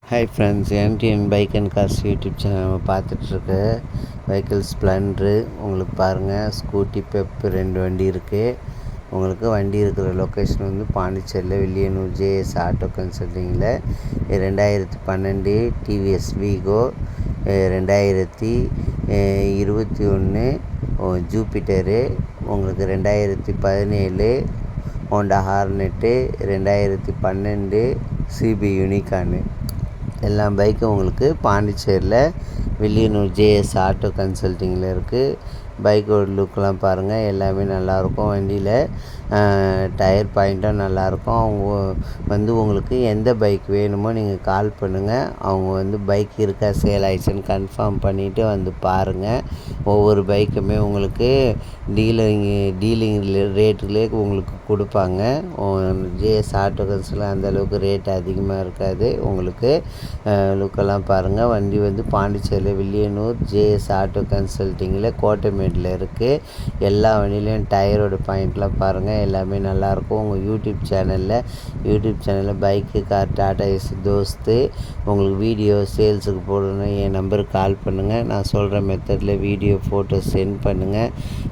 Hi friends, NTN bike and cars YouTube channel நம்ம பார்த்துட்ருக்கு. Vehicle Splendor உங்களுக்கு பாருங்கள். Scooty Pep 2 வண்டி இருக்குது. உங்களுக்கு வண்டி இருக்கிற லொக்கேஷன் வந்து பாண்டிச்சேரியில் வில்லியனூர் ஜேஎஸ் ஆட்டோ கன்சல்டிங்கில் 2012 டிவிஎஸ் வீகோ, 2021 ஜூபிட்டரு, உங்களுக்கு 2017 ஹோண்டா ஹார்னெட்டு, 2012 சிபி யூனிகார்னு எல்லா பைக்கும் உங்களுக்கு பாண்டிச்சேரியில் வில்லியனூர் ஜேஎஸ் ஆட்டோ கன்சல்டிங்கில் இருக்குது. பைக்கோட லுக்கெலாம் பாருங்கள், எல்லாமே நல்லாயிருக்கும். வண்டியில் டயர் பாயிண்ட்டும் நல்லாயிருக்கும். அவங்க வந்து உங்களுக்கு எந்த பைக் வேணுமோ நீங்கள் கால் பண்ணுங்கள். அவங்க வந்து பைக் இருக்கா சேல் ஆயிடுச்சுன்னு கன்ஃபார்ம் பண்ணிவிட்டு வந்து பாருங்கள். ஒவ்வொரு பைக்குமே உங்களுக்கு டீலிங் ரேட்டுலேயே உங்களுக்கு கொடுப்பாங்க. ஜேஎஸ் ஆட்டோ கன்சல்டில் அந்தளவுக்கு ரேட் அதிகமாக இருக்காது. உங்களுக்கு லுக்கெல்லாம் பாருங்கள். வண்டி வந்து பாண்டிச்சேரியில் வில்லியனூர் ஜேஎஸ் ஆட்டோ கன்சல்டிங்கில் கோட்டைமேட்டில் இருக்குது. எல்லா வண்டியிலையும் டயரோட பாயிண்ட்லாம் பாருங்கள், எல்லாமே நல்லாயிருக்கும். உங்கள் யூடியூப் சேனலில் பைக்கு, கார், டாடா ஏசி, தோஸ்து உங்களுக்கு வீடியோ சேல்ஸுக்கு போடணும். என் நம்பருக்கு கால் பண்ணுங்கள். நான் சொல்கிற மெத்தடில் வீடியோ ஃபோட்டோ சென்ட் பண்ணுங்கள்.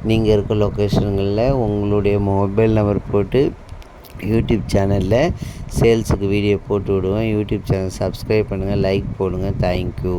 நீங்கள் இருக்க லொக்கேஷன்களில் உங்களுடைய மொபைல் நம்பர் போட்டு யூடியூப் சேனலில் சேல்ஸுக்கு வீடியோ போட்டு விடுவேன். யூடியூப் சேனல் சப்ஸ்கிரைப் பண்ணுங்கள், லைக் போடுங்க. தேங்க்யூ.